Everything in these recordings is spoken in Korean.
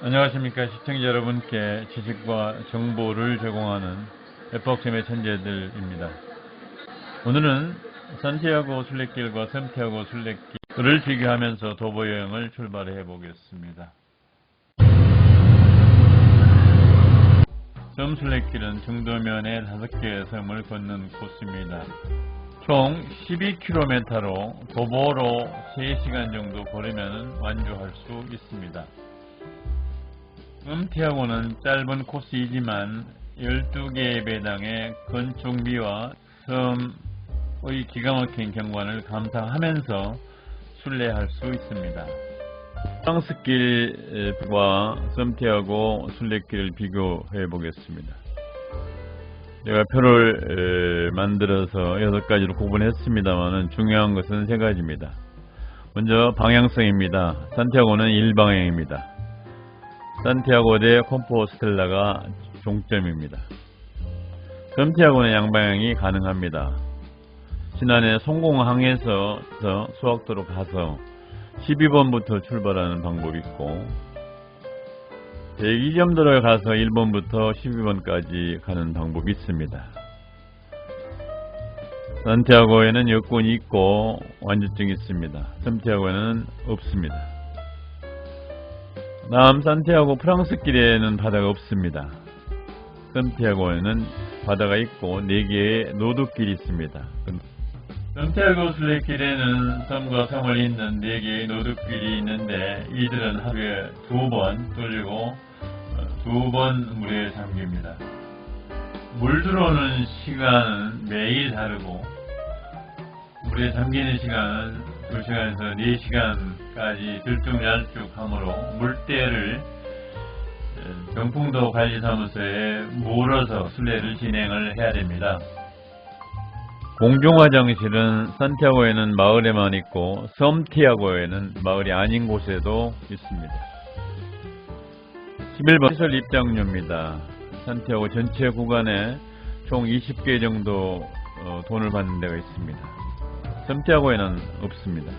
안녕하십니까. 시청자 여러분께 지식과 정보를 제공하는 에폭sem의 천재들입니다. 오늘은 산티아고 순례길과 섬티아고 순례길을 비교하면서 도보 여행을 출발해 보겠습니다. 섬 순례길은 정도면의 5개의 섬을 걷는 코스입니다. 총 12km로 도보로 3시간 정도 걸으면 완주할 수 있습니다. 섬티아고는 짧은 코스이지만 12개의 배당의 건축미와 섬의 기가 막힌 경관을 감상하면서 순례할 수 있습니다. 프랑스길과 섬티아고 순례길을 비교해 보겠습니다. 제가 표를 만들어서 6가지로 구분했습니다만 중요한 것은 3가지입니다. 먼저 방향성입니다. 산티아고는 일방향입니다. 산티아고 대 콤포스텔라가 종점입니다. 섬티아고는 양방향이 가능합니다. 지난해 성공항에서 수학도로 가서 12번부터 출발하는 방법이 있고, 대기점도로에 가서 1번부터 12번까지 가는 방법이 있습니다. 산티아고에는 여권이 있고 완주증이 있습니다. 섬티아고에는 없습니다. 다음 산티아고 프랑스길에는 바다가 없습니다. 섬티아고에는 바다가 있고 4개의 노드길이 있습니다. 섬티아고 순례길에는 섬과 섬을 잇는 4개의 노드길이 있는데 이들은 하루에 2번 뚫리고 2번 물에 잠깁니다. 물 들어오는 시간은 매일 다르고 물에 잠기는 시간은 2시간에서 4시간까지 들쭉날쭉하므로 물때를 경풍도 관리사무소에 물어서 순례를 진행을 해야 됩니다. 공중화장실은 산티아고에는 마을에만 있고 섬티아고에는 마을이 아닌 곳에도 있습니다. 11번 시설 입장료입니다. 산티아고 전체 구간에 총 20개 정도 돈을 받는 데가 있습니다. 섬티아고에는 없습니다.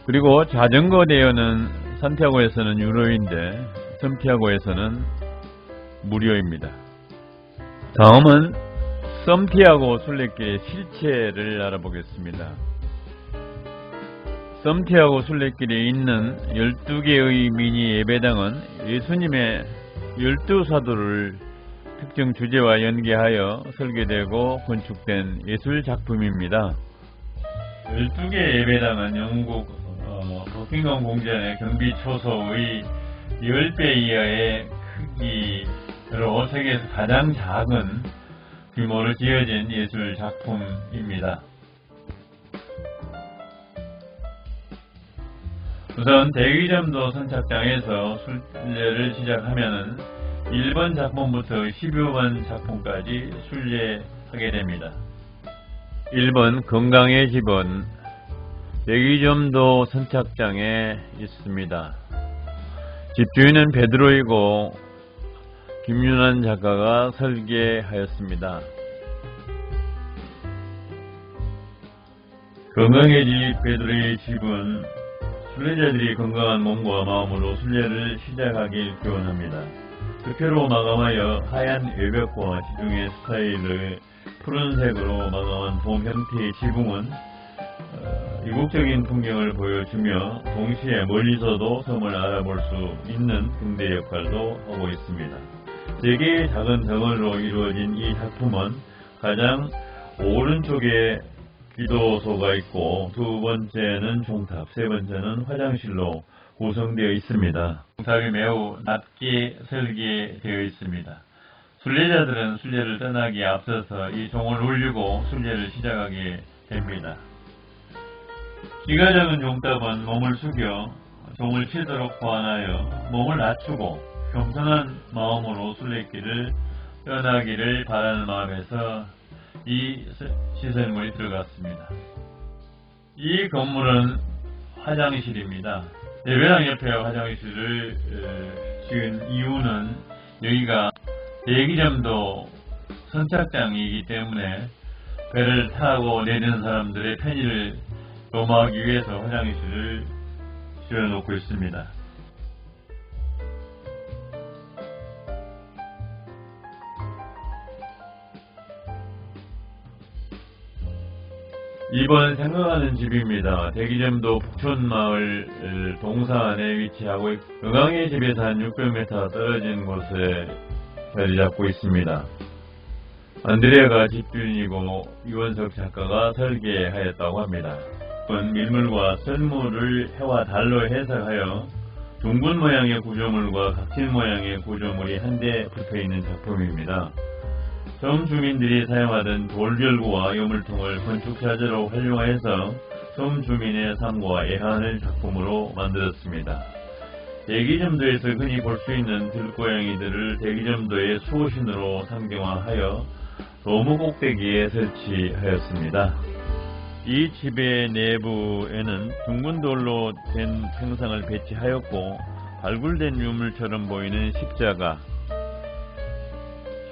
그리고 자전거 대여는 산티아고에서는 유료인데 섬티아고에서는 무료입니다. 다음은 섬티아고 순례길의 실체를 알아보겠습니다. 섬티아고 순례길에 있는 12개의 미니 예배당은 예수님의 12사도를 특정 주제와 연계하여 설계되고 건축된 예술 작품입니다. 12개의 예배당은 영국 버킹엄 궁전의 경비 초소의 10배 이하의 크기로 세계에서 가장 작은 규모로 지어진 예술 작품입니다. 우선 대기점도 선착장에서 순례를 시작하면 1번 작품부터 12번 작품까지 순례하게 됩니다. 1번 건강의 집은 대기점도 선착장에 있습니다. 집주인은 베드로이고 김윤환 작가가 설계하였습니다. 건강의 집 베드로의 집은 순례자들이 건강한 몸과 마음으로 순례를 시작하길 기원합니다. 득표로 마감하여 하얀 외벽과 지붕의 스타일을 푸른색으로 마감한 돔 형태의 지붕은 이국적인 풍경을 보여주며 동시에 멀리서도 섬을 알아볼 수 있는 등대 역할도 하고 있습니다. 4개의 작은 덩어리로 이루어진 이 작품은 가장 오른쪽에 기도소가 있고 2번째는 종탑, 3번째는 화장실로 구성되어 있습니다. 종탑이 매우 낮게 설계되어 있습니다. 순례자들은 순례를 떠나기에 앞서서 이 종을 울리고 순례를 시작하게 됩니다. 키가 작은 종탑은 몸을 숙여 종을 치도록 보완하여 몸을 낮추고 겸손한 마음으로 순례길을 떠나기를 바라는 마음에서 이 시설물이 들어갔습니다. 이 건물은 화장실입니다. 예배당 옆에 화장실을 지은 이유는 여기가 대기점도 선착장이기 때문에 배를 타고 내리는 사람들의 편의를 도모하기 위해서 화장실을 지어놓고 있습니다. 이번 생각하는 집입니다. 대기점도 북촌마을 동산에 위치하고 응앙의 집에서 한 600m 떨어진 곳에 자리 잡고 있습니다. 안드레아가 집주인이고 유원석 작가가 설계하였다고 합니다. 밀물과 썰물을 해와 달로 해석하여 둥근 모양의 구조물과 각진 모양의 구조물이 한데 붙어있는 작품입니다. 섬 주민들이 사용하던 돌결구와 요물통을 건축자재로 활용하여서 섬 주민의 삶과 애환을 작품으로 만들었습니다. 대기점도에서 흔히 볼 수 있는 들고양이들을 대기점도의 수호신으로 상징화하여 도무 꼭대기에 설치하였습니다. 이 집의 내부에는 둥근 돌로 된 평상을 배치하였고 발굴된 유물처럼 보이는 십자가,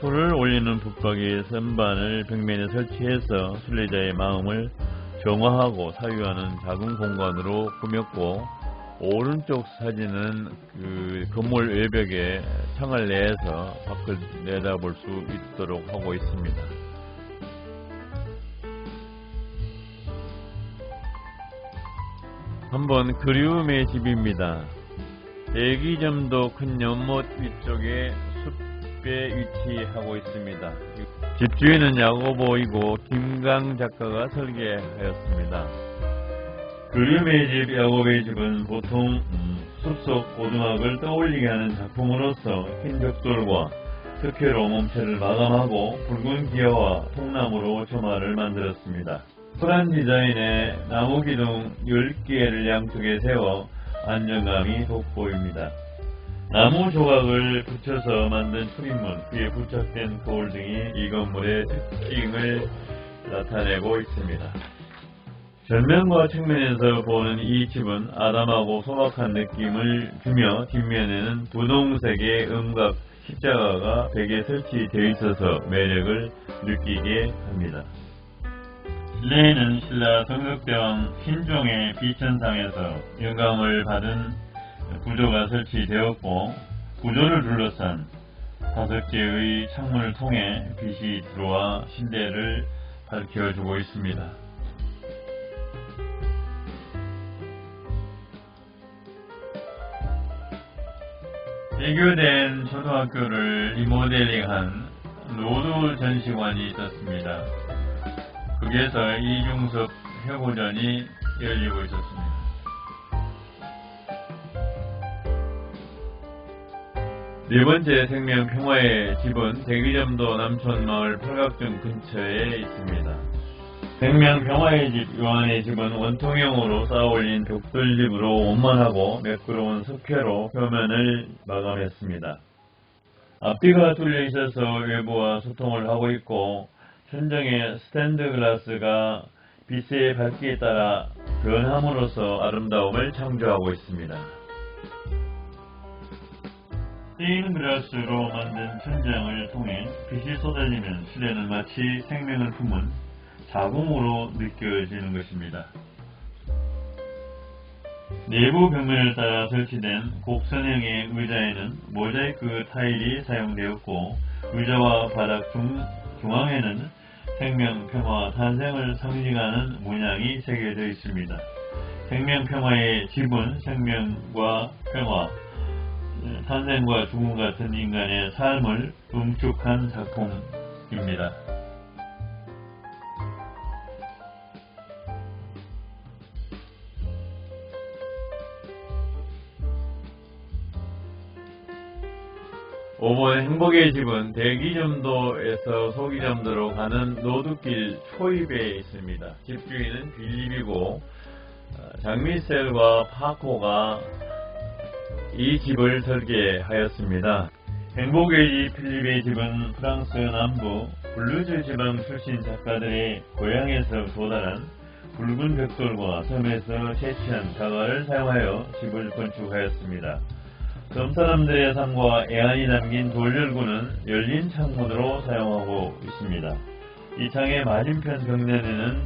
소를 올리는 붙박이 선반을 벽면에 설치해서 순례자의 마음을 정화하고 사유하는 작은 공간으로 꾸몄고, 오른쪽 사진은 건물 외벽에 창을 내서 밖을 내다볼 수 있도록 하고 있습니다. 한번 그리움의 집입니다. 대기점도 큰 연못 위쪽에 숲에 위치하고 있습니다. 집주인은 야고보이고 김강 작가가 설계하였습니다. 그리움의 집 야고보의 집은 보통 숲속 오두막을 떠올리게 하는 작품으로서 흰 벽돌과 석회로 몸체를 마감하고 붉은 기와와 통나무로 점화를 만들었습니다. 쿨한 디자인의 나무 기둥 10개를 양쪽에 세워 안정감이 돋보입니다. 나무 조각을 붙여서 만든 출입문, 위에 부착된 거울 등이 이 건물의 특징을 나타내고 있습니다. 전면과 측면에서 보는 이 집은 아담하고 소박한 느낌을 주며 뒷면에는 분홍색의 음각 십자가가 벽에 설치되어 있어서 매력을 느끼게 합니다. 실내에는 신라 성덕대왕 신종의 비천상에서 영감을 받은 구조가 설치되었고, 구조를 둘러싼 5개의 창문을 통해 빛이 들어와 실내를 밝혀주고 있습니다. 개교된 초등학교를 리모델링한 로드 전시관이 있었습니다. 거기에서 이중섭 회고전이 열리고 있었습니다. 네 번째 생명평화의 집은 대기점도 남촌마을 팔각정 근처에 있습니다. 생명평화의 집 요한의 집은 원통형으로 쌓아올린 벽돌집으로 원만하고 매끄러운 석회로 표면을 마감했습니다. 앞뒤가 뚫려 있어서 외부와 소통을 하고 있고, 천정의 스탠드 글라스가 빛의 밝기에 따라 변함으로써 아름다움을 창조하고 있습니다. 스테인 글라스로 만든 천장을 통해 빛이 쏟아지면 실내는 마치 생명을 품은 자궁으로 느껴지는 것입니다. 내부 벽면을 따라 설치된 곡선형의 의자에는 모자이크 타일이 사용되었고, 의자와 바닥 중앙에는 생명평화와 탄생을 상징하는 문양이 새겨져 있습니다. 생명평화의 집은 생명과 평화, 탄생과 죽음 같은 인간의 삶을 응축한 작품입니다. 오번 행복의 집은 대기점도에서 소기점도로 가는 노드길 초입에 있습니다. 집주인은 빌립이고, 장미셀과 파코가 이 집을 설계하였습니다. 행복의 집 필립의 집은 프랑스 남부 블루즈 지방 출신 작가들의 고향에서 도달한 붉은 벽돌과 섬에서 채취한 자갈을 사용하여 집을 건축하였습니다. 섬 사람들의 삶과 애환이 담긴 돌열구는 열린 창문으로 사용하고 있습니다. 이 창의 맞은편 벽면에는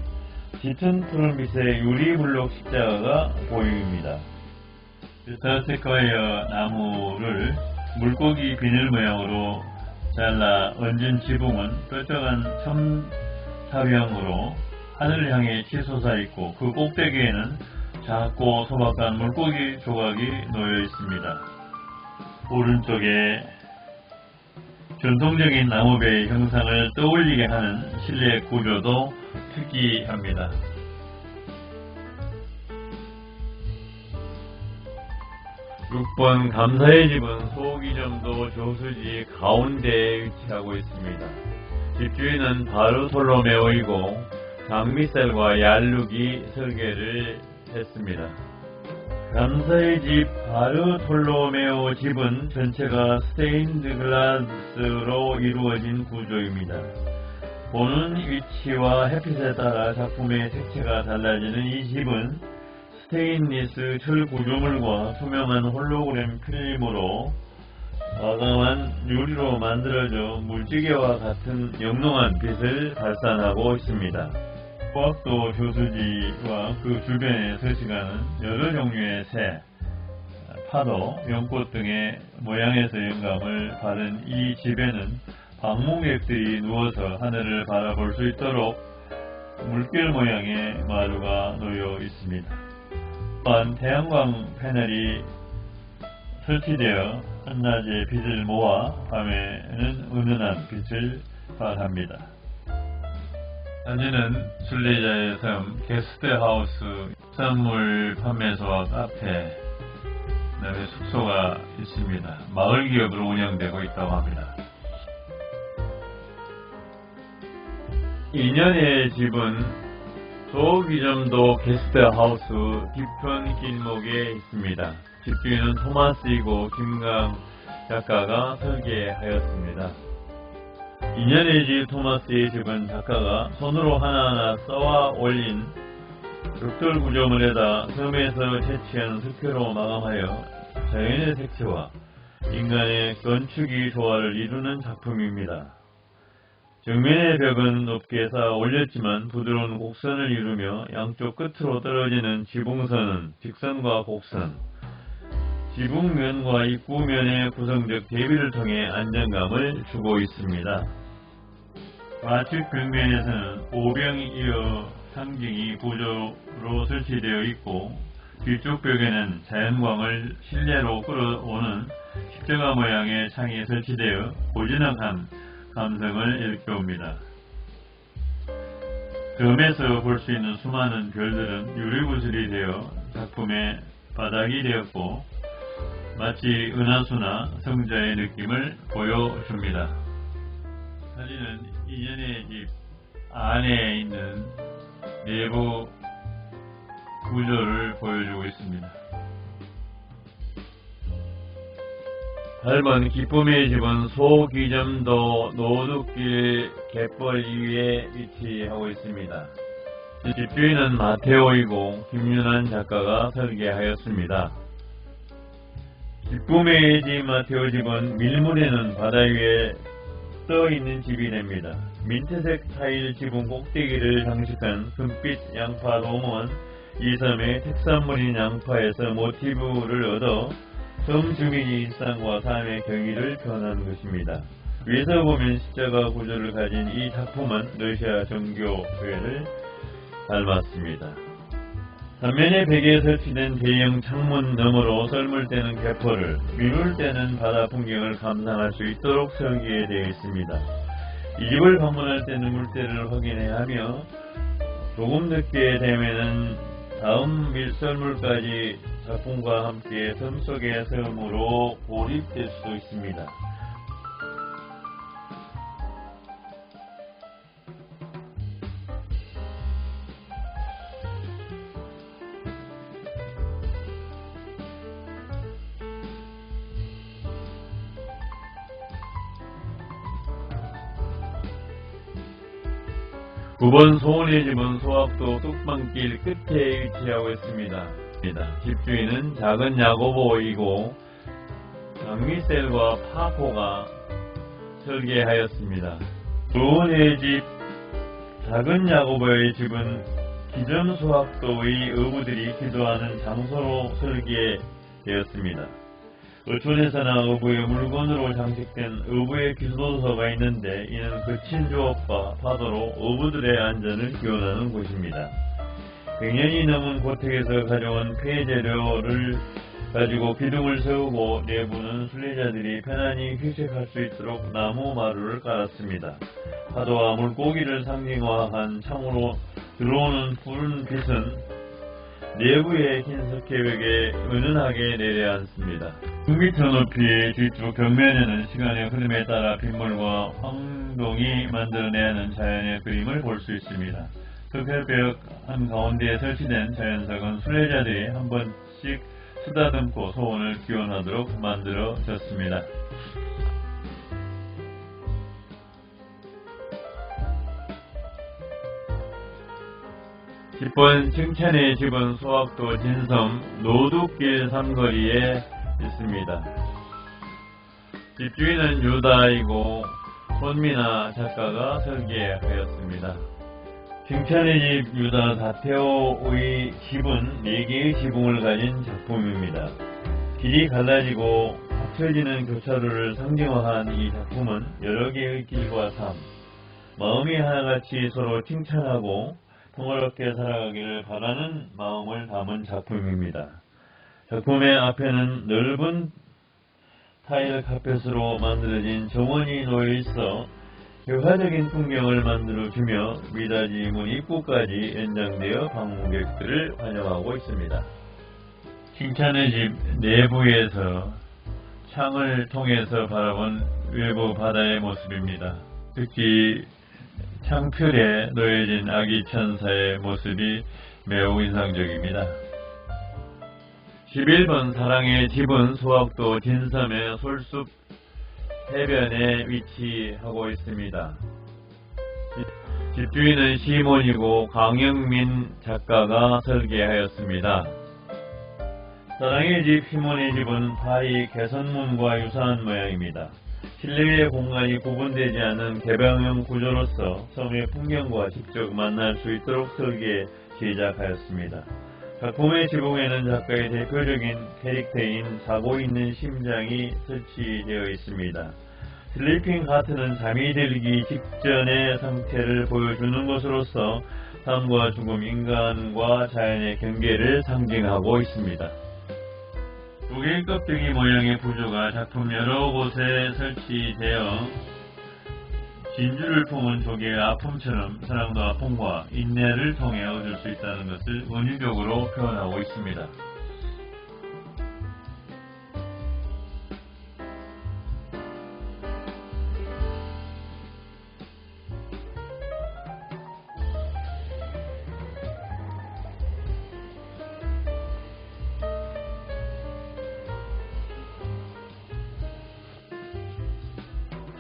짙은 푸른빛의 유리블록 십자가가 보입니다. 스타스퀘어 나무를 물고기 비늘 모양으로 잘라 얹은 지붕은 뾰족한 첨사형으로 하늘을 향해 치솟아 있고 그 꼭대기에는 작고 소박한 물고기 조각이 놓여 있습니다. 오른쪽에 전통적인 나무배의 형상을 떠올리게 하는 실내 구조도 특이합니다. 6번 감사의 집은 소기점도 저수지 가운데에 위치하고 있습니다. 집주인은 바르톨로메오이고 장미셀과 얄룩이 설계를 했습니다. 감사의 집 바르톨로메오 집은 전체가 스테인드 글라스로 이루어진 구조입니다. 보는 위치와 햇빛에 따라 작품의 색채가 달라지는 이 집은 스테인리스 철 구조물과 투명한 홀로그램 필름으로 과감한 유리로 만들어져 물지개와 같은 영롱한 빛을 발산하고 있습니다. 소학도 저수지와 그 주변에 서식하는 여러 종류의 새, 파도, 연꽃 등의 모양에서 영감을 받은 이 집에는 방문객들이 누워서 하늘을 바라볼 수 있도록 물결 모양의 마루가 놓여 있습니다. 또한 태양광 패널이 설치되어 한낮에 빛을 모아 밤에는 은은한 빛을 발합니다. 현재는 순례자의 섬 게스트하우스, 수산물 판매소와 카페, 그다음에 숙소가 있습니다. 마을 기업으로 운영되고 있다고 합니다. 2년의 집은 소기점도 게스트하우스 뒤편 길목에 있습니다. 집주인은 토마스이고 김강 작가가 설계하였습니다. 2년의 집 토마스의 집은 작가가 손으로 하나하나 쌓아 올린 벽돌 구조물에다 섬에서 채취한 석회로 마감하여 자연의 색채와 인간의 건축이 조화를 이루는 작품입니다. 정면의 벽은 높게 쌓아 올렸지만 부드러운 곡선을 이루며 양쪽 끝으로 떨어지는 지붕선은 직선과 곡선, 지붕면과 입구면의 구성적 대비를 통해 안정감을 주고 있습니다. 좌측 벽면에서는 오병이 이어 상징이 구조로 설치되어 있고 뒤쪽 벽에는 자연광을 실내로 끌어오는 십자가 모양의 창이 설치되어 고즈넉한 감성을 일깨웁니다. 섬에서 볼 수 있는 수많은 별들은 유리구슬이 되어 작품의 바닥이 되었고 마치 은하수나 성자의 느낌을 보여줍니다. 사진은 2년의 집 안에 있는 내부 구조를 보여주고 있습니다. 8번 기쁨의 집은 소기점도 노둑길 갯벌 위에 위치하고 있습니다. 집주인은 마테오이고 김윤환 작가가 설계하였습니다. 기쁨의 집 마테오 집은 밀물에는 바다 위에 떠있는 집이 됩니다. 민트색 타일 지붕 꼭대기를 장식한 금빛 양파 돔은 이 섬의 특산물인 양파에서 모티브를 얻어 섬 주민의 일상과 삶의 경위를 표현한 것입니다. 위에서 보면 십자가 구조를 가진 이 작품은 러시아 정교회를 닮았습니다. 단면의 벽에 설치된 대형 창문 너머로 썰물 때는 갯벌을, 미룰 때는 바다 풍경을 감상할 수 있도록 설계되어 있습니다. 이 집을 방문할 때는 물때를 확인해야 하며 조금 늦게 되면은 다음 썰물까지 작품과 함께 섬 속의 섬으로 고립될 수도 있습니다. (9번) 소원의 집은 소학도 뚝방길 끝에 위치하고 있습니다. 집주인은 작은 야고보이고 장미셀과 파포가 설계하였습니다. 소원의 집 작은 야고보의 집은 기존 소학도의 어부들이 기도하는 장소로 설계되었습니다. 어촌에서나 어부의 물건으로 장식된 어부의 기도서가 있는데, 이는 거친 조업과 파도로 어부들의 안전을 기원하는 곳입니다. 100년이 넘은 고택에서 가져온 폐재료를 가지고 기둥을 세우고 내부는 순례자들이 편안히 휴식할 수 있도록 나무 마루를 깔았습니다. 파도와 물고기를 상징화한 창으로 들어오는 푸른 빛은 내부의 흰 석회벽에 은은하게 내려앉습니다. 6m 높이의 뒤쪽 벽면에는 시간의 흐름에 따라 빗물과 황동이 만들어내야 하는 자연의 그림을 볼 수 있습니다. 석회벽 한가운데에 설치된 자연석은 순례자들이 한 번씩 쓰다듬고 소원을 기원하도록 만들어졌습니다. 집번 칭찬의 집은 소학도 진섬 노둑길 삼거리에 있습니다. 집주인은 유다이고 손미나 작가가 설계하였습니다. 칭찬의 집 유다 다테오의 집은 4개의 지붕을 가진 작품입니다. 길이 갈라지고 합쳐지는 교차로를 상징화한 이 작품은 여러 개의 길과 삶, 마음이 하나같이 서로 칭찬하고 평화롭게 살아가기를 바라는 마음을 담은 작품입니다. 작품의 앞에는 넓은 타일 카펫으로 만들어진 정원이 놓여 있어 효과적인 풍경을 만들어주며 미닫이 문 입구까지 연장되어 방문객들을 환영하고 있습니다. 칭찬의 집 내부에서 창을 통해서 바라본 외부 바다의 모습입니다. 특히 창틀에 놓여진 아기 천사의 모습이 매우 인상적입니다. 11번 사랑의 집은 소학도 진섬의 솔숲 해변에 위치하고 있습니다. 집주인은 시몬이고 강영민 작가가 설계하였습니다. 사랑의 집 시몬의 집은 바위 개선문과 유사한 모양입니다. 실내의 공간이 구분되지 않은 개방형 구조로서 섬의 풍경과 직접 만날 수 있도록 설계 제작하였습니다. 작품의 지붕에는 작가의 대표적인 캐릭터인 자고 있는 심장이 설치되어 있습니다. 슬리핑 하트는 잠이 들기 직전의 상태를 보여주는 것으로서 삶과 죽음, 인간과 자연의 경계를 상징하고 있습니다. 조개 껍데기 모양의 구조가 작품 여러 곳에 설치되어 진주를 품은 조개의 아픔처럼 사랑도 아픔과 인내를 통해 얻을 수 있다는 것을 은유적으로 표현하고 있습니다.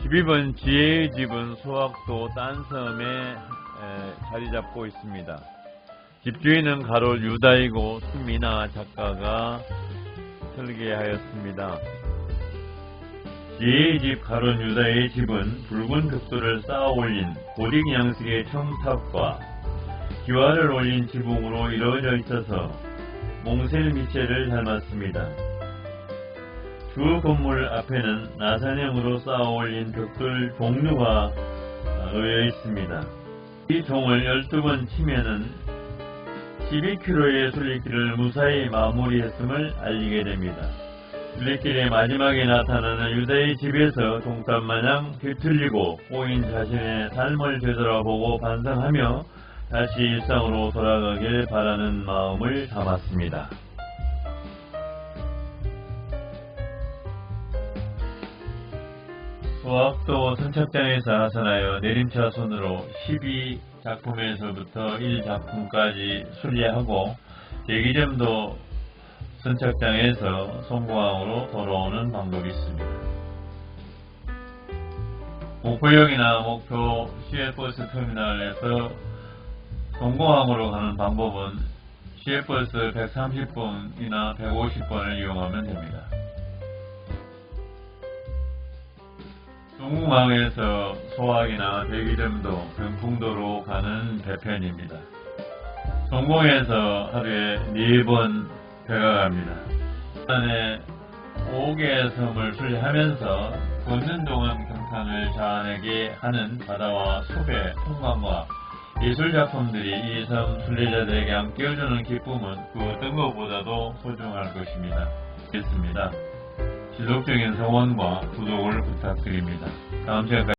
집입은 지혜의 집은 소학도 딴섬에 자리잡고 있습니다. 집주인은 가롤 유다이고 손미나 작가가 설계하였습니다. 지혜의 집 가롤 유다의 집은 붉은 벽돌을 쌓아 올린 고딕 양식의 청탑과 기와를 올린 지붕으로 이루어져 있어서 몽셀 미첼을 닮았습니다. 주 건물 앞에는 나사형으로 쌓아 올린 벽돌 종류가 놓여 있습니다. 이 종을 12번 치면은 12km의 순례길을 무사히 마무리했음을 알리게 됩니다. 순례길의 마지막에 나타나는 유다의 집에서 종탑마냥 뒤틀리고 꼬인 자신의 삶을 되돌아보고 반성하며 다시 일상으로 돌아가길 바라는 마음을 담았습니다. 소학도 선착장에서 하산하여 내림차순으로 12작품에서부터 1작품까지 순례하고 대기점도 선착장에서 송공항으로 돌아오는 방법이 있습니다. 목포역이나 목표 시외버스 터미널에서 송공항으로 가는 방법은 시외버스 130번이나 150번을 이용하면 됩니다. 송공항에서 소학이나 대기점도 병풍도로 가는 배편입니다. 송공에서 하루에 4번 배가 갑니다. 부산에 5개의 섬을 순례하면서 걷는 동안 경탄을 자아내게 하는 바다와 숲의 풍광과 예술작품들이 이 섬 순례자들에게 안겨주는 기쁨은 그 어떤 것보다도 소중할 것입니다. 있습니다. 지속적인 성원과 구독을 부탁드립니다. 다음 시간까지